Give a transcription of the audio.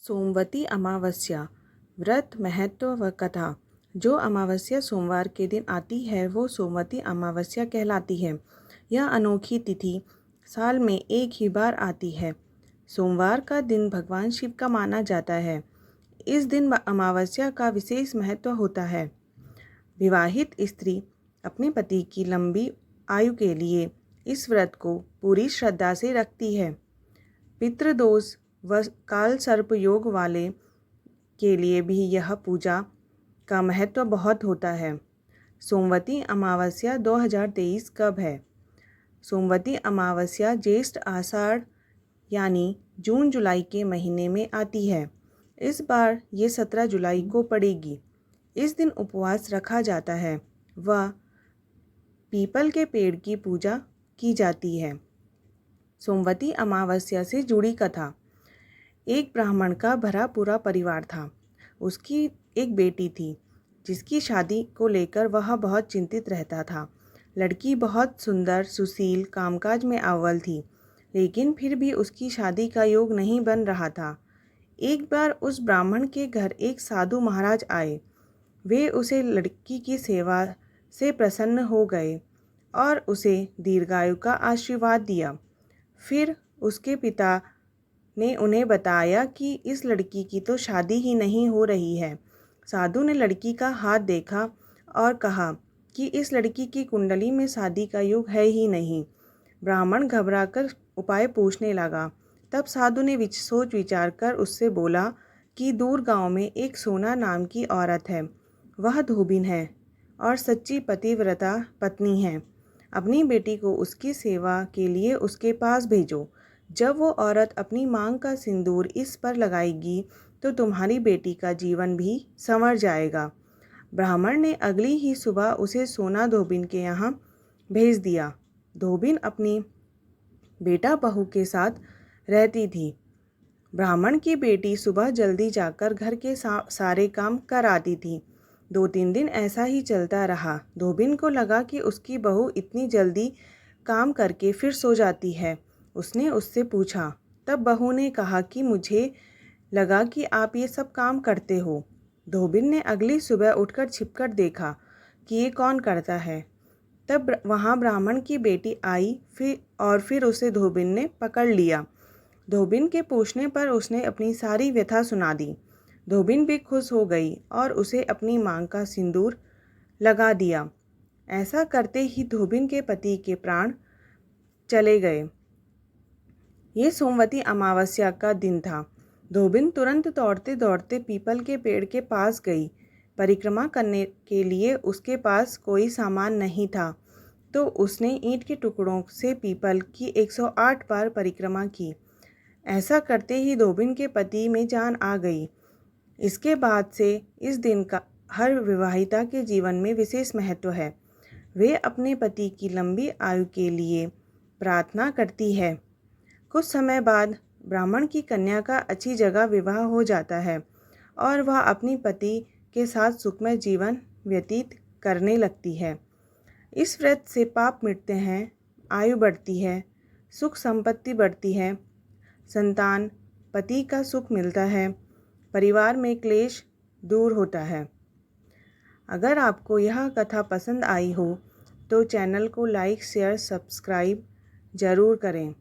सोमवती अमावस्या व्रत महत्व व कथा। जो अमावस्या सोमवार के दिन आती है वो सोमवती अमावस्या कहलाती है। यह अनोखी तिथि साल में एक ही बार आती है। सोमवार का दिन भगवान शिव का माना जाता है। इस दिन अमावस्या का विशेष महत्व होता है। विवाहित स्त्री अपने पति की लंबी आयु के लिए इस व्रत को पूरी श्रद्धा से रखती है। पितृदोष व काल सर्प योग वाले के लिए भी यह पूजा का महत्व बहुत होता है। सोमवती अमावस्या 2023 कब है? सोमवती अमावस्या ज्येष्ठ आषाढ़ यानी जून जुलाई के महीने में आती है। इस बार ये 17 जुलाई को पड़ेगी। इस दिन उपवास रखा जाता है व पीपल के पेड़ की पूजा की जाती है। सोमवती अमावस्या से जुड़ी कथा। एक ब्राह्मण का भरा पूरा परिवार था। उसकी एक बेटी थी जिसकी शादी को लेकर वह बहुत चिंतित रहता था। लड़की बहुत सुंदर, सुशील, कामकाज में अव्वल थी, लेकिन फिर भी उसकी शादी का योग नहीं बन रहा था। एक बार उस ब्राह्मण के घर एक साधु महाराज आए। वे उसे लड़की की सेवा से प्रसन्न हो गए और उसे दीर्घायु का आशीर्वाद दिया। फिर उसके पिता ने उन्हें बताया कि इस लड़की की तो शादी ही नहीं हो रही है। साधु ने लड़की का हाथ देखा और कहा कि इस लड़की की कुंडली में शादी का योग है ही नहीं। ब्राह्मण घबराकर उपाय पूछने लगा। तब साधु ने सोच विचार कर उससे बोला कि दूर गांव में एक सोना नाम की औरत है। वह धोबिन है और सच्ची पतिव्रता पत्नी है। अपनी बेटी को उसकी सेवा के लिए उसके पास भेजो। जब वो औरत अपनी मांग का सिंदूर इस पर लगाएगी तो तुम्हारी बेटी का जीवन भी संवर जाएगा। ब्राह्मण ने अगली ही सुबह उसे सोना धोबिन के यहाँ भेज दिया। धोबिन अपनी बेटा बहू के साथ रहती थी। ब्राह्मण की बेटी सुबह जल्दी जाकर घर के सारे काम कर आती थी। 2-3 दिन ऐसा ही चलता रहा। धोबिन को लगा कि उसकी बहू इतनी जल्दी काम करके फिर सो जाती है। उसने उससे पूछा। तब बहू ने कहा कि मुझे लगा कि आप ये सब काम करते हो। धोबिन ने अगली सुबह उठकर छिपकर देखा कि ये कौन करता है। तब वहाँ ब्राह्मण की बेटी आई फिर उसे धोबिन ने पकड़ लिया। धोबिन के पूछने पर उसने अपनी सारी व्यथा सुना दी। धोबिन भी खुश हो गई और उसे अपनी मांग का सिंदूर लगा दिया। ऐसा करते ही धोबिन के पति के प्राण चले गए। ये सोमवती अमावस्या का दिन था। धोबिन तुरंत दौड़ते दौड़ते पीपल के पेड़ के पास गई। परिक्रमा करने के लिए उसके पास कोई सामान नहीं था, तो उसने ईंट के टुकड़ों से पीपल की 108 बार परिक्रमा की। ऐसा करते ही धोबिन के पति में जान आ गई। इसके बाद से इस दिन का हर विवाहिता के जीवन में विशेष महत्व है। वे अपने पति की लंबी आयु के लिए प्रार्थना करती है। कुछ समय बाद ब्राह्मण की कन्या का अच्छी जगह विवाह हो जाता है और वह अपनी पति के साथ सुखमय जीवन व्यतीत करने लगती है। इस व्रत से पाप मिटते हैं, आयु बढ़ती है, सुख संपत्ति बढ़ती है, संतान पति का सुख मिलता है, परिवार में क्लेश दूर होता है। अगर आपको यह कथा पसंद आई हो तो चैनल को लाइक, शेयर, सब्सक्राइब ज़रूर करें।